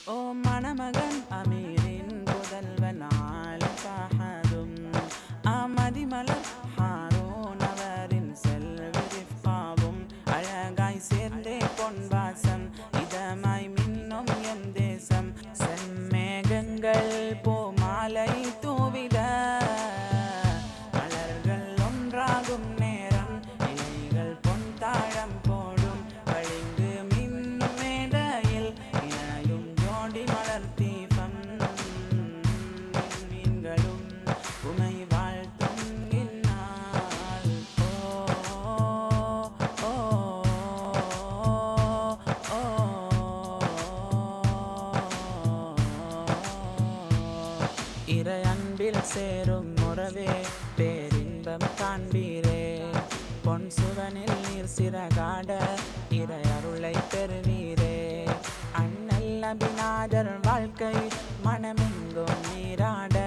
ஓ மணமகன் அமீரின் புதல்வன் ஆலசாஹதும் ஆமதிமலர் ஹாரூன் அவரின் செல்வி ரிஃபாவும் அழகாய் சேர்ந்தே பொன்வாசம் இதமாய் மின்னும் என் தேசம் செம்மேகங்கள் பூமாலை தூவிட மலர்கள் ஒன்றாகும் நேரம் இலைகள் பொன் தாழம் போடும் வழிந்து மின்னும் மேடையில் இணையும் ஜோடி மலர் தீபம் மீன்களும் உமை வாழ்த்தும் இந்நாள் ஓ ஓ இறை அன்பில் சேரும் உறவே பேரின்பம் காண்பீரே பொன் சுவனில் நீர் சிறகாட இறை அருளை பெறுவீரே அண்ணல் அபிநாதர் வாழ்க்கை மனமெங்கும் நீராட